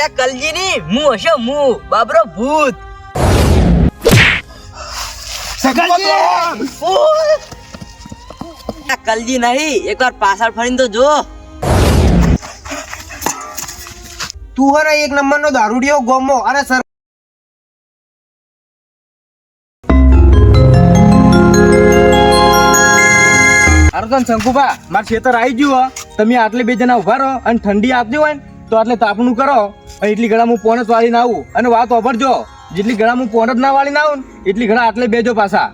અલ્યા કલજી ની હું હશો હું બાબરો ભૂત કલજી નહીં એકવાર પાછળ ફરીને તો જો તું હે એક નંબર નો દારૂડિયો ગોમો અને સર શંકુભા માર ખેતર આવી ગયું તમે આટલે બે જણા ઉભા રહો અને ઠંડી આપતી હોય ને તો આટલે તાપનું કરો અને એટલી ઘડા હું પોણ જ વાળીને આવું અને વાત વાપરજો જેટલી ઘડા હું પોણ જ ના વાળીને આવું ને એટલી ઘડા આટલે બેજો પાછા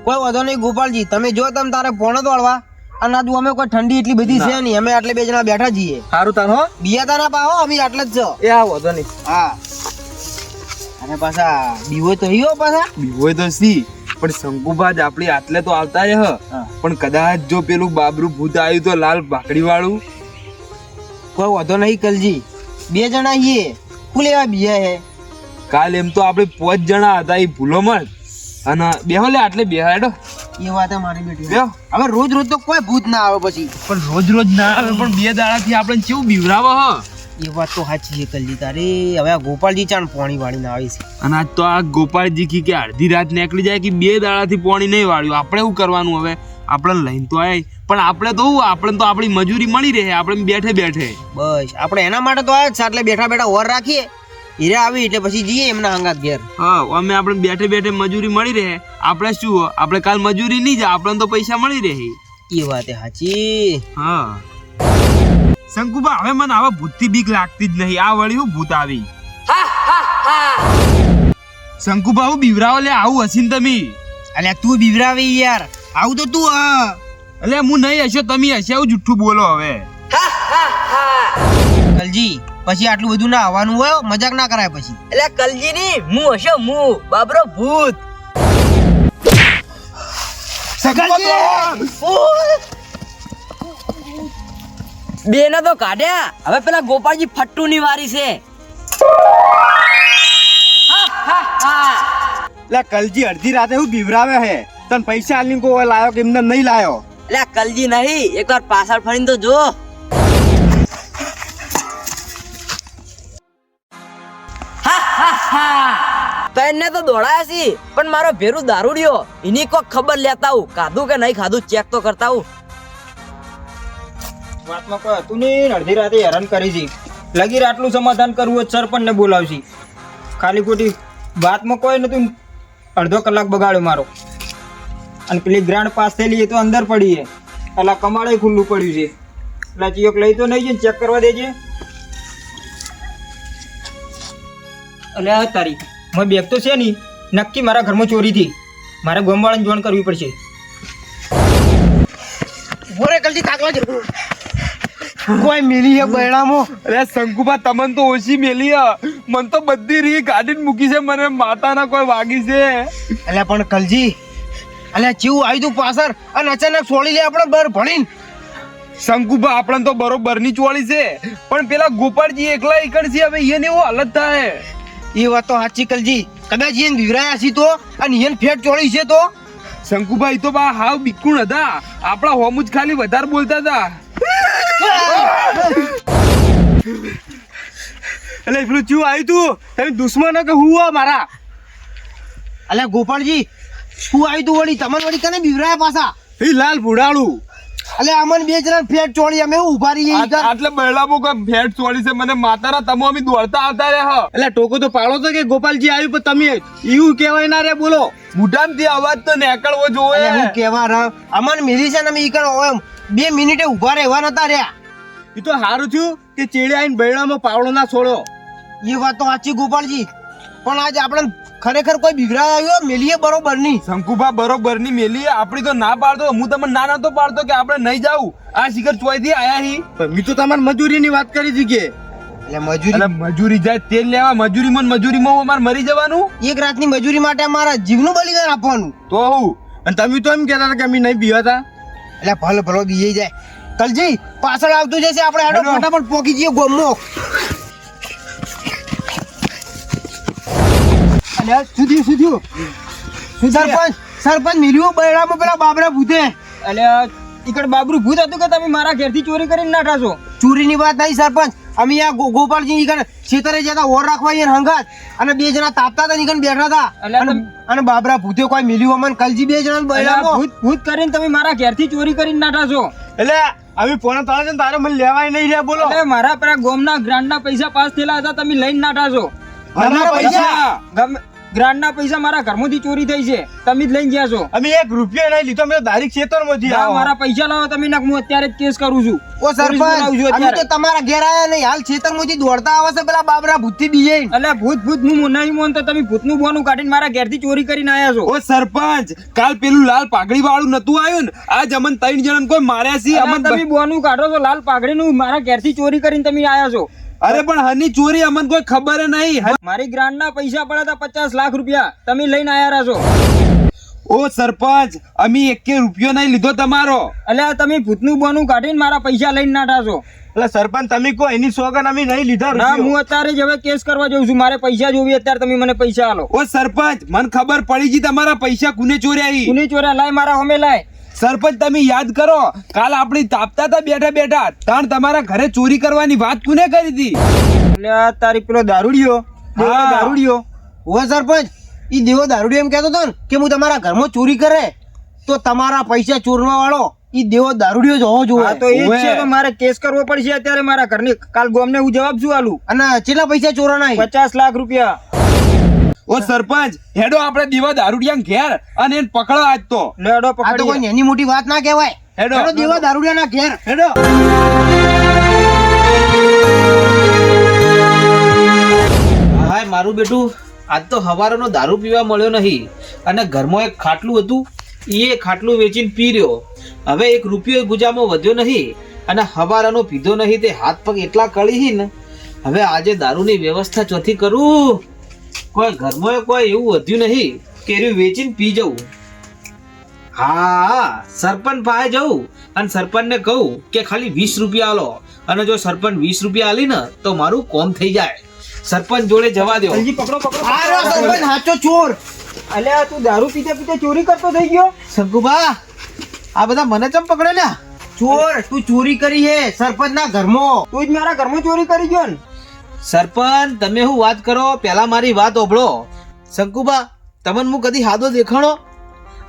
કોઈ વધો નહીં ગોપાલજી તમે જો તમે તારે પોણો દોડવા અને આજુ અમે કોઈ ઠંડી એટલી બધી છે નહીં અમે આટલે બે જણા બેઠા છીએ સારું તાર હો બિયાતા ના પાહો અમે આટલે જ છો એ આ વધો નહીં હા અને પાછા બીવો તો હીઓ પાછા બીવોય તો સી પણ શંકુબાજ આપણી આટલે તો આવતા રહે પણ કદાચ જો પેલું બાબરું ભૂત આવ્યું તો લાલ ભાકડી વાળું કોઈ વધો નહીં કલજી બે જણા છીએ કુલ એવા બિયા હે કાલ એમ તો આપણે 5 જણા હતા એ ભૂલો મત અને બેહો લે આટલે બેહાડો એ વાત મારી બેટી બેહો હવે રોજ રોજ તો કોઈ ભૂત ના આવે પછી પણ રોજ રોજ ના આવે પણ 2 દાડાથી આપણે કેવું બીવરાવો હ એ વાત તો સાચી છે કલજી તારી હવે આ ગોપાલજી ચાણ પાણી વાળીને આવી છે અને આજ તો આ ગોપાળજી કી કે અડધી રાત નીકળી જાય કે 2 દાડાથી પાણી નહીં વાળ્યું આપણે શું કરવાનું હવે આપણે લઈને તો આય પણ આપણે તો આપણી મજૂરી મળી રહે આપણે બેઠે બેઠે બસ આપણે એના માટે તો આયા જ છે એટલે બેઠા બેઠા ઓર રાખીએ હીરે આવી એટલે પછી જઈએ એમના હંગાત ઘેર હા અમે આપણે બેઠે બેઠે મજૂરી મળી રહે આપણે શું આપણે કાલ મજૂરી નહીં જાય આપણને તો પૈસા મળી રહે એ વાત સાચી હા શંકુબા હવે મને આવા ભૂતથી બીક લાગતી જ નહીં આ વળી હું ભૂત આવી શંકુબા હું બીવરાવો લે આવું હસીન તમે અલ્યા તું બીવરાવી યાર આવું તો તું એટલે હું નહીં હશો તમે હશે આવું જુઠ્ઠું બોલો હવે કલજી પછી આટલું બધું ના આવવાનું હોય મજાક ના કરાય પછી અલ્યા કલજી ની હું હશો હું બાબરો ભૂત બે ના તો કાઢ્યા હવે પેલા ગોપાળજી ફટ્ટુ ની વારી છે એટલે કલજી અડધી રાતે હું બીવરાવે હે તને પૈસા આલીને કોઈ લાયો કે એમને નહીં લાયો અલ્યા કલજી નહીં એકવાર પાછળ ફરીને તો જો તને તો દોડાયા છી પણ મારો ભેરું દારૂડિયો એની કોઈ ખબર લેતા આવું ખાધું કે નહીં ખાધું ચેક તો કરતા આવું વાતમાં કોઈ હતું નહીં અડધી રાતે હેરાન કરી છે લગીર આટલું સમાધાન કરવું હોય સરપંચ ને બોલાવશી ખાલી ખોટી વાતમાં કોઈ નતું અડધો કલાક બગાડ્યો મારો અને પેલી ગ્રાન્ડ પાસ થયેલી એ તો અંદર પડી છે એટલે કમાડે ખુલ્લું પડ્યું છે એટલે ચિયોક લઈ તો નહીં ચેક કરવા દેજે એટલે તારી મેં બેગ તો છે નહીં નક્કી મારા ઘરમાં ચોરી થી મારે ગોમવાળાને જોણ કરવી પડશે બોરે કલજી તાકવા જ કોઈ મિલી હે બૈણામો અરે શંકુબા તમને તો ઓછી મેલી મને તો બધી રી ગાડી મૂકી છે મને માતાના કોઈ વાગી છે અલ્યા પણ કલજી અલ્યા ચીવું આવ્યું તું પાછળ અને અચાનક છોડી લે આપણે બર ભણીને શંકુબા આપણે તો બરોબર ની ચોળી છે પણ પેલા ગોપાળજી એકલા એકડ છે હવે એને એવો હાલત થાય એ વાત તો સાચી કલજી કદાચ એને વિવરાયા છી તો અને એને ફેટ ચોળી છે તો શંકુભાઈ તો બા હાવ બિકુણ હતા આપણા હોમુજ ખાલી વધારે બોલતા હતા એટલે પેલું ચું આવ્યું તું તમે દુશ્મન કે હું મારા અલ્યા ગોપાળજી શું આવ્યું તું વળી તમને વળી કને વિવરાયા પાછા એ લાલ ભુડાળું અલ્યા અમન બે જણા ફેટ ચોળી અમે ઉભા રહીએ આટલે બહેલામો કોઈ ફેટ ચોળી છે મને માતાના તમો અમે દોડતા આવતા રહ્યા એટલે ટોકો તો પાડો તો કે ગોપાલજી આવ્યું પણ તમે એવું કહેવાય ના રે બોલો બુઢામથી અવાજ તો નીકળવો હું જોઈએ કેવા રહ અમન મિલી છે ને અમે ઈકણ 2 મિનિટે ઉભા રહેવા નતા રહ્યા એ તો સારું થયું કે ચેડે આવીને બૈડામાં પાવડો ના છોડ્યો એ વાત તો સાચી ગોપાલજી પણ આજે આપણે ખરેખર કોઈ બિગડા આવ્યો મેલીએ બરોબર નહીં શંકુભા બરોબર ની મેલી આપડી તો ના પાડતો હું તમને ના નતો પાડતો કે આપણે નહીં જાવું આ શિખર ચોઈથી આયા હી મેં તો તમારી મજૂરીની વાત કરી હતી કે એટલે મજૂરી એટલે મજૂરી જાય તેલ લેવા મજૂરીમાં અમારે મરી જવાનું એક રાતની મજૂરી માટે અમારા જીવનું બલિદાન આપવાનું તો હું અને તમે તો એમ કહેતા હતા કે અમે નહીં બીવાતા એટલે ભલો બીઈ જાય કલજી પાછળ આવતું જશે આપણે હેડો ફટાફટ પોકી જઈએ ગોમો અલે સુધ્યું સરપંચ મિલ્યું બૈરામાં પેલા બાબરા ભૂતે એટલે ઈકડ બાબરું ભૂત હતું કે તમે મારા ઘેરથી ચોરી કરીને નાઠા છો ચોરીની વાત નહીં સરપંચ અમે આ ગોપાલજી ઈકન ખેતરે જતા ઓર રાખવા યાર હંગાત અને બે જણા તાપતા હતા ઈકન બેઠા હતા અને બાબરા ભૂતે કોઈ મિલ્યું અમન કલજી બે જણા બૈરામો ભૂત કરીને તમે મારા ઘેરથી ચોરી કરીને નાઠા છો. એટલે અમે પોણા તાળે છે ને તારે મને લેવાય નહીં રહ્યા બોલો. અરે મારા પેલા ગોમના ગ્રાન્ડના પૈસા પાસ થયેલા હતા, તમે લઈને નાઠા છો. અમારા પૈસા ગ્રાન્ડના પૈસા મારા ઘરમાંથી ચોરી થઈ છે, તમે જ લઈને ગયા છો. અમે 1 રૂપિયો નહીં લીધો, અમે ડાયરેક્ટ ખેતરમાંથી ના, આવો. મારા પૈસા લાવો તમે, નાખ હું અત્યારે જ કેસ કરું છું. ઓ સરપંચ બોલાવું છું અમે તો અત્યારે. તમારા ઘેર આયા નહીં, હાલ ખેતરમાંથી દોડતા આવે છે પેલા બાબરા ભૂતથી બીજે. અલ્યા ભૂત હું નહીં મોનતો, તમે ભૂતનું બોનું કાઢીને મારા ઘેરથી ચોરી કરીને આયા છો. ઓ સરપંચ, કાલ પેલું લાલ પાઘડી વાળું નતું આવ્યું ને, આજ અમન 3 જણાને કોઈ માર્યા છે. અલ્યા તમે બોનું કાઢો છો લાલ પાઘડીનું, મારા ઘેરથી ચોરી કરીને તમે આયા છો. અરે પણ હની ચોરી અમન કોઈ ખબર નહીં. મારી ગ્રાન્ડના પૈસા પડ્યા હતા 50 લાખ રૂપિયા, તમે લઈને આયા છો. ઓ સરપંચ, અમે 1 રૂપિયો નહીં લીધો તમારો. અલ્યા તમે ભૂતનું બોનું કાઢીને મારા પૈસા લઈને નાઠા છો. એટલે સરપંચ તમે કહો એની સોગન અમે નહીં લીધા ના, રૂપિયો. હું અત્યારે જ હવે કેસ કરવા જઉં છું. મારે પૈસા જોવી, અત્યારે તમે મને પૈસા આલો. ઓ સરપંચ, મને ખબર પડી ગઈ તમારા પૈસા કુને ચોર્યા ઈ. કુની ચોર્યા? લાય મારા હોમે લાય. સરપંચ તમે યાદ કરો, કાલ આપણી તાપતા હતા બેઠા બેઠા, તાણ તમારા ઘરે ચોરી કરવાની વાત કુને કરી હતી? અલ્યા તારી પેલો દારૂડિયો, હા. દારૂડિયો. ઓ સરપંચ ઈ દેવો દારૂડી એમ કહેતો હતો ને કે હું તમારા ઘરમાં ચોરી કરે તો તમારા પૈસા ચોરવા વાળો ઈ દેવો દારૂડિયો જ હોવો હા તો જોઈએ. એ જ છે, તો મારે કેસ કરવો પડશે અત્યારે મારા ઘરની. કાલ ગોમને હું જવાબ શું આલું? અને કેટલા પૈસા ચોરાના 50 લાખ રૂપિયા. ઓ સરપંચ, હેડો આપણે દેવા દારૂડિયા ઘેર અને એને પકડો આજ તો. લેડો આ તો કોઈ પકડીએ. નાની મોટી વાત ના કહેવાય. હેડો. હેડો દેવા દારૂડિયા ના ઘેર. હેડો. હાય મારું બેટું, આજ તો હવારનો દારૂ પીવા મળ્યો નહીં અને ઘરમાં એક ખાટલું હતું, એ ખાટલું વેચીને પી રહ્યો. હવે 1 રૂપિયો ગુજામાં વધ્યો નહીં અને હવારનો પીધો નહીં, તે હાથ પગ એટલા કળી ને. હવે આજે દારૂની વ્યવસ્થા ચોથી કરું. કોઈ ઘરમાં કોઈ એવું વધ્યું નહીં કે એરું વેચીને પી જવું. હા, સરપંચ પાસે જવું અને સરપંચને કહું કે ખાલી 20 રૂપિયા આલો, અને જો સરપંચ 20 રૂપિયા આલી ને તો મારું કોમ થઈ જાય. સરપંચ જોડે જવા દો. જલ્દી પકડો પકડો. આ રહ્યો સરપંચ સાચો ચોર. અલ્યા તું દારૂ પીતે પીતે ચોરી કરતો થઈ ગયો. શંકુબા, આ બધા મને ચમ પકડે ને? ચોર તું ચોરી કરી હે સરપંચ ના ઘરમાં. તું જ મારા ઘરમાં ચોરી કરી ગયો ને. સરપંચ તમે હું વાત કરો, પેલા મારી વાત ઓભળો. શંકુબા, તમને હું કદી હાદો દેખાણો?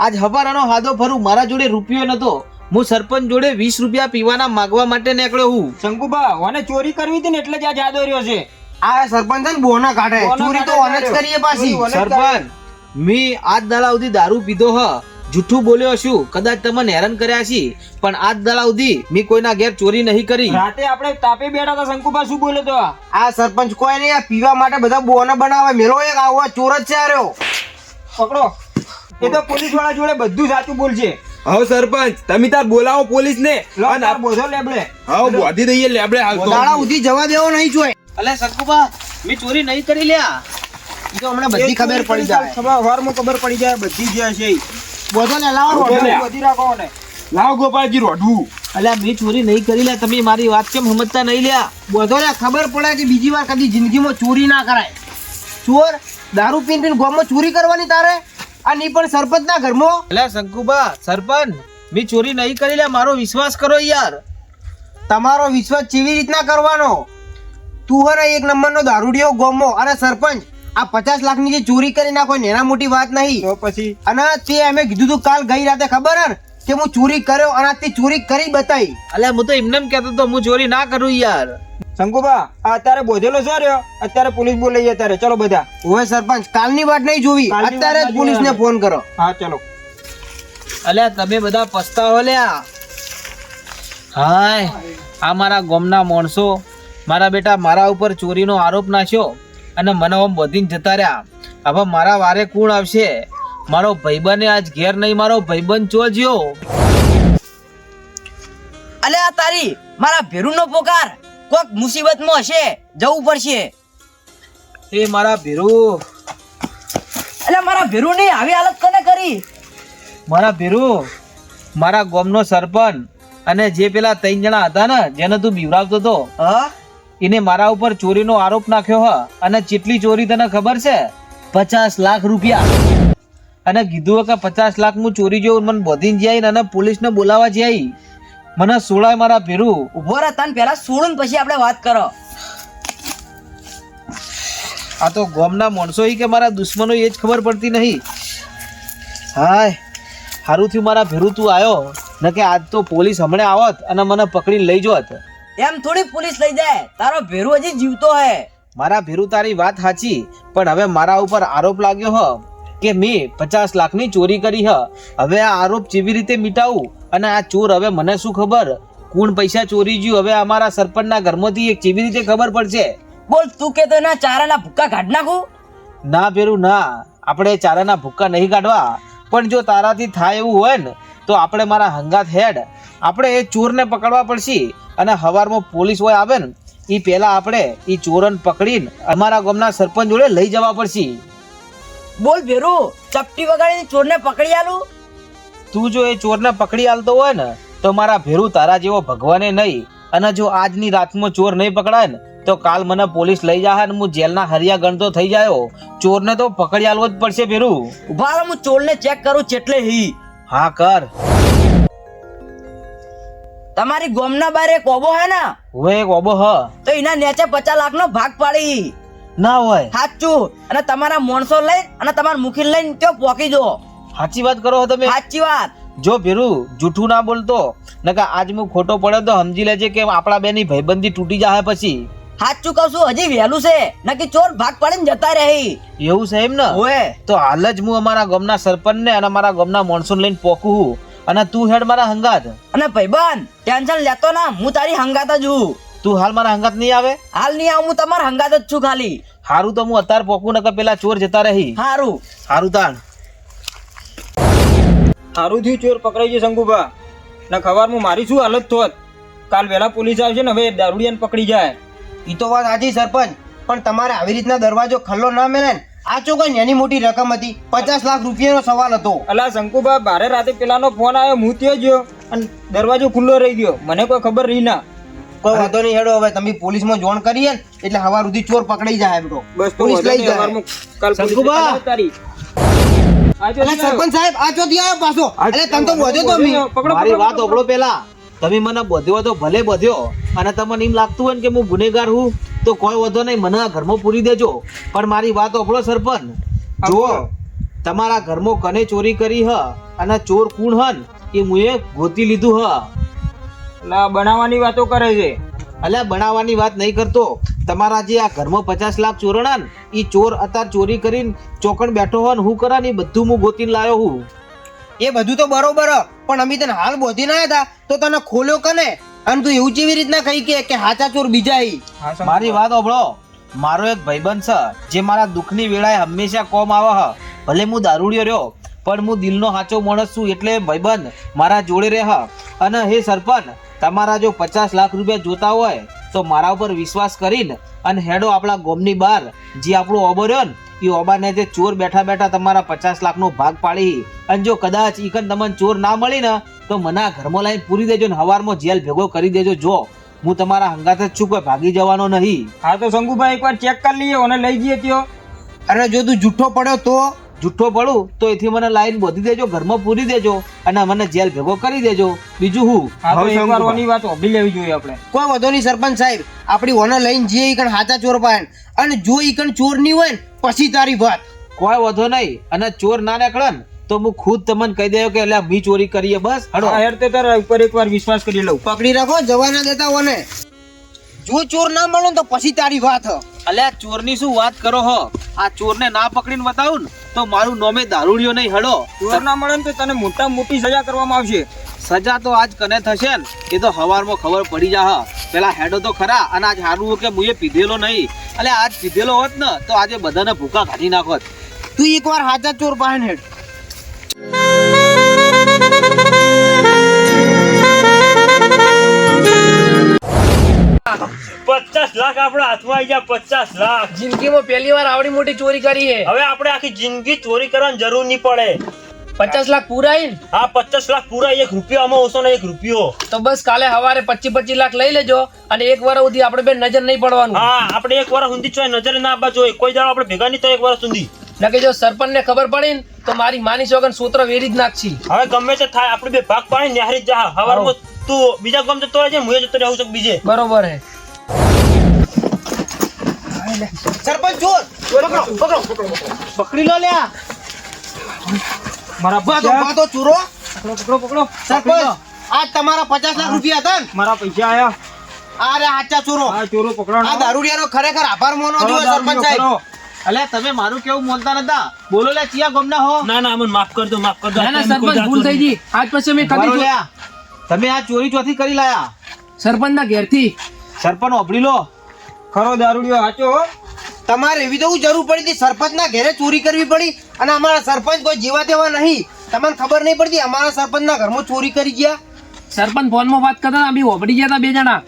આજ હવારાનો હાદો ફરું, મારા જોડે રૂપિયો નતો, હું સરપંચ જોડે 20 રૂપિયા પીવાના માગવા માટે નીકળ્યો હું. શંકુબા, ઓને ચોરી કરવી હતી ને એટલે જ આ જાદો રહ્યો છે. આ સરપંચ છે ને બોના કાઢે. બોના ચોરી તો કાઢે ઓને જ કરીએ પાછી. ચોરી ઓને જ સરપંચ, મેં આજ દાડા સુધી દારૂ પીધો હ, જૂઠું બોલ્યો છું, કદાચ તમને હેરાન કર્યા છી, પણ આજ દાડા સુધી મેં કોઈના ઘેર ચોરી નહીં કરી. રાતે આપણે તાપે બેઠા હતા, શંકુબા શું બોલ્યો તો? આ સરપંચ કોઈ નહીં, આ પીવા માટે બધા બોના બનાવે. મેલો એક આવો ચોર જ છે આ રહ્યો. પકડો. એ તો પોલીસ વાળા જોડે બધું સાચું બોલશે. હવે સરપંચ તમે તાર બોલાવો પોલીસ ને. લો તાર બોધો લેબડે. હા, બોધી દઈએ લેબડે હાલ તો. દાડા સુધી જવા દેવો નહીં જોઈ. અલે શંકુબા, મેં ચોરી નહીં કરી લ્યા. ઈ તો હમણાં બધી ખબર પડી જાય. વારમાં ખબર પડી જાય બધી જ છે. બોધો ને લાવો બોધો રોડે. લે. બધી રાખો ને. લાવ ગોપાલજી રોઢું. અલ્યા મેં ચોરી નહીં કરી લ્યા, તમે મારી વાત કેમ સમજતા નહીં લ્યા? બોધો ને ખબર પડે કે બીજી વાર કદી જિંદગીમાં ચોરી ના કરાય. ચોર દારૂ પીને પીને ગામમાં ચોરી કરવાની તારે, આ નહીં પણ સરપંચ ના ઘરમાં. અલ્યા શંકુબા, સરપંચ મેં ચોરી નહીં કરી લ્યા, મારો વિશ્વાસ કરો યાર. તમારો વિશ્વાસ કેવી રીતના કરવાનો? તું હે એક નંબરનો દારૂડિયો ગામમાં, અને સરપંચ આ 50 લાખની જે ચોરી કરી ના કોઈ નેના મોટી વાત નહીં. તો પછી અને તે અમે કીધું તું કાલ ગઈ રાતે ખબર હે ને કે હું ચોરી કર્યો અને તે ચોરી કરી બતાવી. અલ્યા હું તો એમને એમ કહેતો તો, હું ચોરી ના કરું યાર. શંકુબા, આ અત્યારે બોધેલો છો રહ્યો, અત્યારે પોલીસ બોલાવી અત્યારે. ચલો બધા. ઓય સરપંચ કાલની વાત નહીં જોવી, કાલની અત્યારે વાત જ ના પોલીસને જોવાની. ફોન કરો. હા ચલો. અલ્યા તમે બધા પસ્તાવો લ્યા. હાય, આ મારા ગામના માણસો મારા બેટા મારા ઉપર ચોરીનો આરોપ નાખ્યો અને મને આમ બધીને જતા રહ્યા. હવે મારા વારે કોણ આવશે? મારો ભાઈબંધ આજ ઘેર નહીં, મારો ભાઈબંધ ચોજ્યો. અલે આ તારી મારા ભેરું નો પોકાર, કોક મુસીબતમાં હશે, જવું પડશે. એ મારા ભેરું, અલે મારા ભેરું ની આવી હાલત કોને કરી? મારા ભેરું, મારા ગામનો સરપંચ અને જે પેલા 3 જણા હતા ને જેને તું બીવરાવતો હતો, હા એને મારા ઉપર ચોરીનો આરોપ નાખ્યો હ. અને કેટલી ચોરી તને ખબર છે? 50 લાખ રૂપિયા. અને કીધું કે 50 લાખ હું ચોરી જેવું મને બોધીને જાય અને પોલીસને બોલાવા જાય. મને સોળાય મારા ભેરું. ઉભો રહે, તને પેલા છોડું ને પછી આપણે વાત કરો. આ તો ગામના માણસો કે મારા દુશ્મનો એ જ ખબર પડતી નહીં. હાય સારું થયું મારા ભેરું તું આવ્યો, ન કે આજ તો પોલીસ હમણાં આવત અને મને પકડીને લઈ જોત. એમ થોડી પોલીસ લઈ જાય, તારો ભેરું હજી જીવતો હે. મારા ભેરું તારી વાત સાચી, પણ હવે મારા ઉપર આરોપ લાગ્યો હ કે મેં 50 લાખની ચોરી કરી હ. હવે આ આરોપ કેવી રીતે મિટાવું? અને આ ચોર હવે મને શું ખબર કોણ પૈસા ચોરી ગયું? હવે અમારા સરપંચના ઘરમાંથી એક કેવી રીતે ખબર પડશે? બોલ, તું કે તો એના ચારાના ભૂક્કા કાઢ નાખું? ના ભેરું ના, આપણે ચારાના ભૂક્કા નહીં કાઢવા, પણ જો તારાથી થાય એવું હોય ને તો આપણે મારા હંગાત હેડ આપણે એ ચોરને પકડવા પડશે. અને હવારમાં પોલીસ હોય આવે ને એ પહેલા આપણે એ ચોરને પકડીને અમારા ગામના સરપંચ જોડે લઈ જવા પડશે. બોલ ભેરું, ચપટી વગાડીને ચોરને પકડી આલું? તું જો એ ચોરને પકડી આલતો હોય ને તો મારા ભેરું તારા જેવો ભગવાને નહીં. અને જો આજની રાતમાં ચોર નહીં પકડાય ને તો કાલ મને પોલીસ લઈ જાય ને હું જેલના હરિયા ગણતો થઈ જાયો. ચોરને તો પકડી આલવો જ પડશે ભેરું. ઉભા રહો, હું ચોરને ચેક કરું ચેટલે હી. હા કર. તમારી ગોમના બાર એક ઓબો હે ને, હવે એક ઓબો હ તો એના નેચે 50 લાખનો ભાગ પાડી. ના હોય. સાચું. અને તમારા માણસો લઈને અને તમારા મુખી લઈને ત્યાં પોકી જો. સાચી વાત કરો તમે. સાચી વાત. જો ભેરું જૂઠું ના બોલતો, નકા આજ હું ખોટો પડ્યો તો સમજી લેજે કે આપણા બેની ભાઈબંધી તૂટી જાય. પછી સાચું કહું છું, હજી વહેલું છે, નકી ચોર ભાગ પાડીને જતા રહી. એવું છે એમ ને? ઓએ તો હાલ જ હું અમારા ગામના સરપંચને અને અમારા ગામના માણસોને લઈને પોકું અને તું હેડ મારા હંગાત. અને ભાઈબંધ ટેન્શન લેતો ના, હું તારી હંગાત જ છું. તું હાલ મારા હંગાત નહીં આવે? હાલ નહીં આવું, હું તમારા હંગાત જ છું ખાલી. હારું તો હું અત્યારે પોકું, નકર પેલા ચોર જતા રહી. હારું. હારું તાણ. સારું થયું ચોર પકડાઈ ગયો શંકુભા, ને ખબરમાં મારી શું હાલત થોત. કાલ વહેલા પોલીસ આવશે ને હવે દારૂડિયાને પકડી જાય. એ તો વાત સાચી સરપંચ, પણ તમારે આવી રીતના દરવાજો ખલ્લો ના મેલે ને. આ ચો કઈ નાની મોટી રકમ હતી, 50 લાખ રૂપિયાનો સવાલ હતો. અલા શંકુભા, ભારે રાતે પેલાનો ફોન આવ્યો, હું ત્યાં ગયો અને દરવાજો ખુલ્લો રહી ગયો, મને કોઈ ખબર રહી ના. કોઈ વાંધો નહીં, હેડો હવે તમે પોલીસમાં જોણ કરીએ ને એટલે હવાર સુધી ચોર પકડાઈ જાય. એમ તો બસ પોલીસ લઈ જાય. કાલ પોલીસ શંકુભા! લઈ તારી. અલા સરપંચ સાહેબ, આ ચોથી આવ્યો પાછો. એટલે તને તો વધ્યો તો મી. પકડો, મારી પકડો, વાત પકડો. ઓગળો પેલા. તમે મને બધ્યો તો ભલે બધ્યો, અને તમને એમ લાગતું હોય ને કે હું ગુનેગાર હું તો કોઈ વધો નહીં, મને આ ઘરમાં પૂરી દેજો. પણ મારી વાત ઓગળો સરપંચ. જો તમારા ઘરમાં કને ચોરી કરી હ અને ચોર કોણ હન એ મુએ ગોતી લીધું હ. અલા બનાવવાની વાતો કરે છે. અલ્યા બનાવવાની વાત નહીં કરતો. તમારા જે આ ઘરમાં 50 લાખ ચોરણા ને એ ચોર અત્યારે ચોરી કરીને ચોકણ બેઠો હોય ને હું કરા ને એ બધું હું ગોતીને લાયો હું. એ બધું તો બરોબર હ, પણ અમે તને હાલ બોધી ના હતા તો તને ખોલ્યો કને? અને તું એવું જેવી રીતના કહી કે હાચા ચોર બીજા ઈ. હા, શંકુભા. મારી વાત ઓભળો. મારો એક ભાઈબંધ છે જે મારા દુઃખની વેળાએ હંમેશા કોમ આવે હ. ભલે હું દારૂડિયો રહ્યો પણ હું દિલનો સાચો માણસ છું, એટલે ભાઈબંધ મારા જોડે રહે હ. અને હે સરપંચ, તમારા જો 50 લાખ રૂપિયા જોતા હોય તો મારા ઉપર વિશ્વાસ કરીને અને હેડો આપણા ગામની બહાર જે આપણો ઓબો રહ્યો ને એ ઓબાને જે ચોર બેઠા બેઠા તમારા 50 લાખનો ભાગ પાડી. અને જો કદાચ ઈકન તમને ચોર ના મળી ને તો મને આ ઘરમાં લાવીને પૂરી દેજો ને હવારમાં જેલ ભેગો કરી દેજો. જો હું તમારા હંગાત જ છું, કોઈ ભાગી જવાનો નહીં. હા તો શંકુભાઈ એકવાર ચેક કરી લઈએ અને લઈ જઈએ ત્યો. અરે જો તું જૂઠો પડ્યો તો? જુઠ્ઠો પડું તો એથી મને લાઈન બોધી દેજો, ઘરમાં પૂરી દેજો અને મને જેલ ભેગો કરી દેજો. બીજું હું હા તો હવે એકવાર શંકુભા. ઓની વાત ઓભળી લેવી જોઈએ આપણે. કોઈ વાંધો નહીં સરપંચ સાહેબ, આપણી ઓને લઈને જઈએ ઈકણ હાચા ચોર પાસે. અને જો ઈકણ ચોર નહીં હોય ને પછી તારી વાત. કોઈ વધો નહીં. અને ચોર ના નીકળે ને તો હું ખુદ તમને કહી દઉં કે એટલે મી ચોરી કરીએ. બસ હડો. હા હેડ તે તારા ઉપર એકવાર વિશ્વાસ કરી લઉં. પકડી રાખો, જવા ના દેતા ઓને. જો ચોર ના મળે ને તો પછી તારી વાત હ. અલ્યા ચોરની શું વાત કરો હો? આ ચોરને ના પકડીને બતાવું ને તો મારું નોમે દારૂડિયો નહીં. હડો. ચોર ના મળે ને તો તને મોટા મોટી સજા કરવામાં આવશે. સજા તો આજ કને થશે ને એ તો હવારમાં ખબર પડી જા. પેલા હેડો તો ખરા. અને આજ હારું કે મુએ પીધેલો નહીં. અલે આજ પીધેલો હોત ને તો આજે બધાને ભૂકા કાઢી નાખોત. તું એકવાર હાચા ચોર પાસે હેડ. લાખ આપણા હાથમાં આવી ગયા. 50 લાખ જિંદગીમાં પહેલી વાર આવડી મોટી ચોરી કરી છે. હવે આપણે આખી જિંદગી ચોરી કરવાની જરૂર નહીં પડે. 50 લાખ પૂરા આઈને હા 50 લાખ પૂરા. 1 રૂપિયો આમાં ઓછો ને 1 રૂપિયો. તો બસ કાલે સવારે 25 લાખ લઈ લેજો અને 1 વર્ષ સુધી આપણે બે નજર નહીં પડવાનું. હા આપણે 1 વર્ષ સુધી ચોય નજર ના આપવા જોઈએ. કોઈ દાડો આપણે ભેગા નહીં તો 1 વર્ષ સુધી. નકે જો સરપંચ ને ખબર પડી ને તો મારી માની સોગન સૂત્ર વેરી જ નાખશી. હવે ગમે તે થાય આપણે બે ભાગ પાડી નેહરી જ જા. હવારમાં તું બીજા ગામ જતો રહેજે, હું જતો રહું છું બીજે. બરોબર હે. સરપંચ ચોર પકડો પકડી લો લ્યા મારા ઉભા પૈસા તો ચોરો પકડો સરપંચ આ તમારા 50 લાખ રૂપિયા હતા ને મારા પૈસા આયા અરે આચા ચોરો આ ચોરો પકડો આ દારૂડિયાનો ખરેખર આભાર માનવો જોઈએ સરપંચ સાહેબ અલ્યા તમે મારું કેવું બોલતા નતા બોલો લે ચિયા ગમના હો ના ના અમને માફ કરજો માફ કરજો ના ના સરપંચ ભૂલ થઈ ગઈ આજ પછી મેં મારો કદી લ્યા તમે આ ચોરી ચોથી કરી લાયા સરપંચ ના ઘેરથી સરપંચ ઓભળી લો ખરો દારૂડિયો સાચો હો તમારે એવી તો જરૂર પડી હતી સરપંચના ઘરે ચોરી કરવી પડી અને અમારા સરપંચ કોઈ જીવા તેવા નહીં તમને ખબર નહીં પડતી અમારા સરપંચના ઘરમાં ચોરી કરી ગયા સરપંચ ફોનમાં વાત કરતા અમે ઓબડી ગયા હતા બે જણા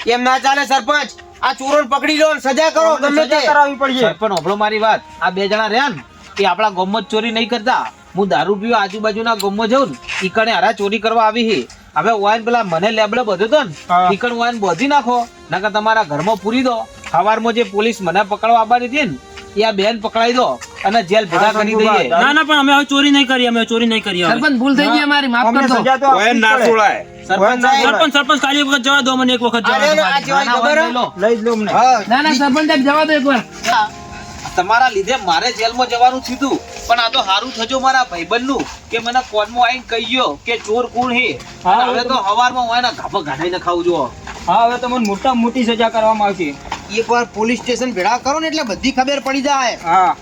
એમ ના ચાલે સરપંચ આ ચોરોને પકડી લો અને સજા કરો ગમે તે સજા કરાવવી પડશે સરપંચ ઓભળો મારી વાત આ બે જણા રહ્યા ને એ આપણા ગામમાં જ ચોરી નહીં કરતા હું દારૂ પીવા આજુબાજુના ગામમાં જાઉં ને ઈ કણે હારા ચોરી કરવા આવી હી હવે વાઈન પેલા મને લેબડે બધો તો ને હા. ઈ કણ વાઈન બોધી નાખો નકર તમારા ઘરમાં પૂરી દો સવારમાં જે પોલીસ મને પકડવા આવવાની હતી ને એ આ બેન પકડાઈ દો અને જેલ ભેગા કરી દઈએ ના ના પણ અમે હવે ચોરી નહીં કરી અમે ચોરી નહીં કરી હવે. સરપંચ ભૂલ થઈ ગઈ અમારી માફ અમને કરજો સજા તો ઓય આપવી ના જ પડે. છોડાય સરપંચ સાહેબ, સરપંચ સરપંચ ખાલી એક વખત જવા દો મને એક વખત જવા અરે દો આ જેવાય નાના ખબર વાઈન લઈ લો. લઈ જ લો અમને હા ના ના સરપંચ સાહેબ જવા દો એકવાર તમારા લીધે મારે જેલમાં જવાનું થયું પણ આ તો સારું થજો મારા ભાઈબંધનું કે મને કોર્ટમાં આવીને કહી ગયો કે ચોર કોણ હે હા, અને હવે તો હવારમાં હોય ને ઘાપા ગાઢાઈને ખાવું જો હા હવે તમને મોટા મોટી સજા કરવામાં આવશે એકવાર પોલીસ સ્ટેશન ભેળા કરો ને એટલે બધી ખબર પડી જાય હા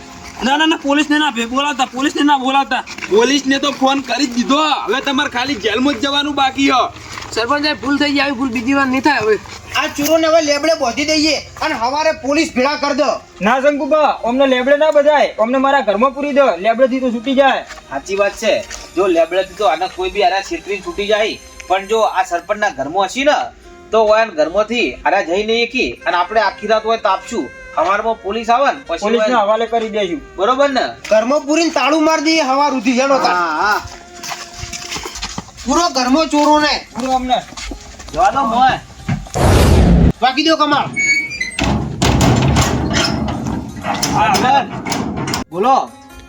ના ના ના પોલીસને ના બોલાવતા પોલીસને ના બોલાવતા પોલીસને તો ફોન કરી જ દીધો હવે તમારે ખાલી જેલમાં જ જવાનું બાકી હો સરપંચ સાહેબ ભૂલ થઈ ગઈ આવી ભૂલ બીજી વાર નહીં થાય હવે આ ચોરોને હવે લેબડે બોધી દઈએ અને હવારે પોલીસ ભેળા કરી દો ના શંકુબા અમને લેબડે ના બધાય અમને મારા ઘરમાં પૂરી દો લેબડે થી તો છૂટી જાય સાચી વાત છે જો લેબડેથી તો આના કોઈ બી આના છેતરીને છૂટી જાય પણ જો આ સરપંચના ઘરમાં હશી ને તો ઓયાન ઘરમાંથી આરા જઈ નહીં કી અને આપણે આખી રાત હોય તાપશું સવારમાં પોલીસ આવે ને પછી પોલીસને ઓયાન- હવાલે કરી દેશું બરોબર ને ઘરમાં પૂરીને તાળું મારી દઈએ હવાર ઉઠી જાણો હા પૂરો ઘરમાં ચોરો ને પૂરું અમને જવા દો મોય બાકી દો કમાલ બોલો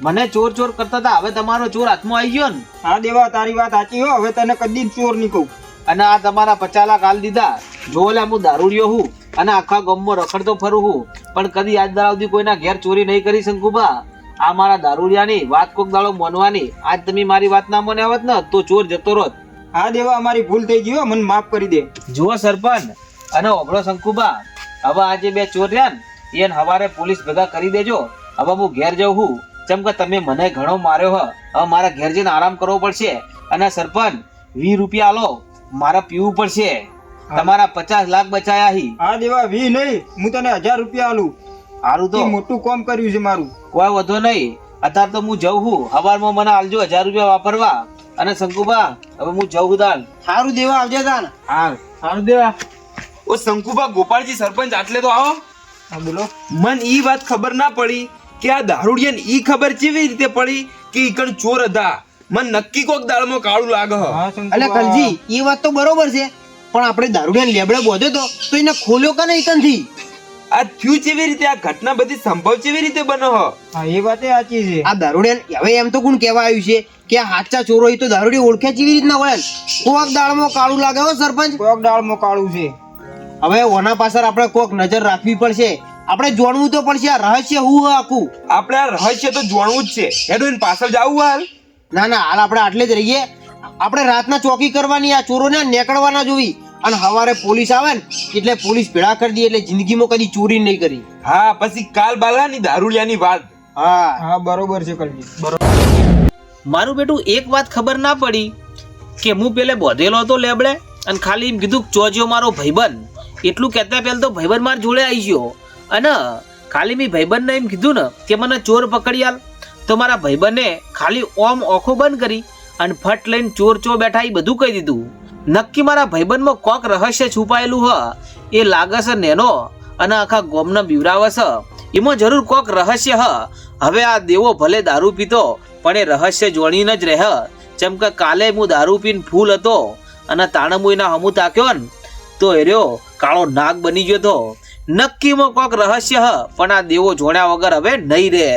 મને ચોર ચોર કરતા હતા હવે તમારો ચોર હાથમાં આવી ગયો ને હા દેવા તારી વાત સાચી હો હવે તને કદી જ ચોર નહીં કહું અને આ તમારા 50 લાખ હાલ દીધા જો લે હું દારૂડિયો હું અને આખા ગામમાં રખડતો ફરું હું પણ કદી આજ દાડા સુધી કોઈના ઘેર ચોરી નહીં કરી શંકુબા આ મારા દારૂડિયાની વાત કોક દાડો માનવાની આજ તમે મારી વાત ના મને આવત ને તો ચોર જતો રોત હા દેવા અમારી ભૂલ થઈ ગઈ હો મને માફ કરી દે જુઓ સરપંચ અને ઓભળો શંકુબા હવે આજે બે ચોર રહ્યા ને એને હવારે પોલીસ ભેગા કરી દેજો હવે હું ઘેર જાઉં હું જેમ કે તમે મને ઘણો માર્યો હ હવે મારા ઘેર જઈને આરામ કરવો પડશે અને સરપંચ 20 રૂપિયા આલો મારે પીવું પડશે તમારા 50 લાખ બચાયા હી હા દેવા 20 નહીં હું તને 1000 રૂપિયા આલું હારું તો તે મોટું કામ કર્યું છે મારું કોઈ વધો નહીં અત્યારે તો હું જઉં છું હવારમાં મને આલજો 1000 રૂપિયા વાપરવા અને શંકુબા હવે હું જઉં દાન સારું દેવા આવજે તાન હા હારું દેવા ઓ શંકુબા ગોપાળજી સરપંચ આટલે તો આવો હા બોલો મન ઈ વાત ખબર ના પડી કે આ દારૂડિયાને ઈ ખબર કેવી રીતે પડી કે ઈ કણ ચોર હતા મન નક્કી કોક દાળમાં કાળું લાગે હ હા એટલે શંકુબા કલજી એ વાત તો બરોબર છે પણ આપણે દારૂડિયાને લેબડે બોધ્યો તો એને ખોલ્યો કે નહીં કંથી આ થયું કેવી રીતે આ ઘટના બધી સંભવ કેવી રીતે બનો હ હા એ વાત સાચી છે આ દારૂડિયાને હવે એમ તો કોણ કહેવા આવ્યું છે કે આ હાચા ચોરો હોય તો દારૂડી ઓળખ્યા કેવી રીતના હોય કોક દાળમાં કાળું લાગે હો સરપંચ કોક દાળમાં કાળું છે હવે ઓના પાછળ આપણે કોક નજર રાખવી પડશે આપણે જોણવું તો પડશે આ રહસ્ય હું આખું આપણે આ રહસ્ય તો જાણવું જ છે હેડો એને પાછળ જાવું હાલ ના ના હાલ આપણે આટલે જ રહીએ આપણે રાતના ચોકી કરવાની આ ચોરોને નીકળવાના જોવી અને સવારે પોલીસ આવે ને એટલે પોલીસ ભેળા કરી દે એટલે જિંદગીમાં કદી ચોરી નહીં કરી હા પછી કાલ બાલાની દારૂડિયાની વાત હા હા બરોબર છે કલજી મારું બેટું એક વાત ખબર ના પડી કે હું પેલે બોધેલો હતો લેબડે અને ખાલી એમ કીધું કે ચોજ્યો મારો ભાઈબંધ એટલું કહેતા પહેલા તો ભાઈબંધ મારા જોડે આવી ગયો અને ખાલી મેં ભાઈબંધને એમ કીધું ને કે મને ચોર પકડી આલ તો મારા ભાઈબંધે ખાલી ઓમ ઓખો બંધ કરી અને ફટ લઈને ચોર ચો બેઠા એ બધું કહી દીધું નક્કી મારા ભાઈબંધમાં કોક રહસ્ય છુપાયેલું હ એ લાગે છે નેનો અને આખા ગોમના બીવરાવે છે એમાં જરૂર કોક રહસ્ય હ હવે આ દેવો ભલે દારૂ પીતો પણ એ રહસ્ય જોડીને જ રહે જેમ કે કાલે હું દારૂ પીને ફૂલ હતો અને તાણમુઈના હમુ તાક્યો ને તો એર્યો કાળો નાગ બની ગયો તો નક્કીમાં કોક રહસ્ય હ પણ આ દેવો જોડ્યા વગર હવે નહીં રહે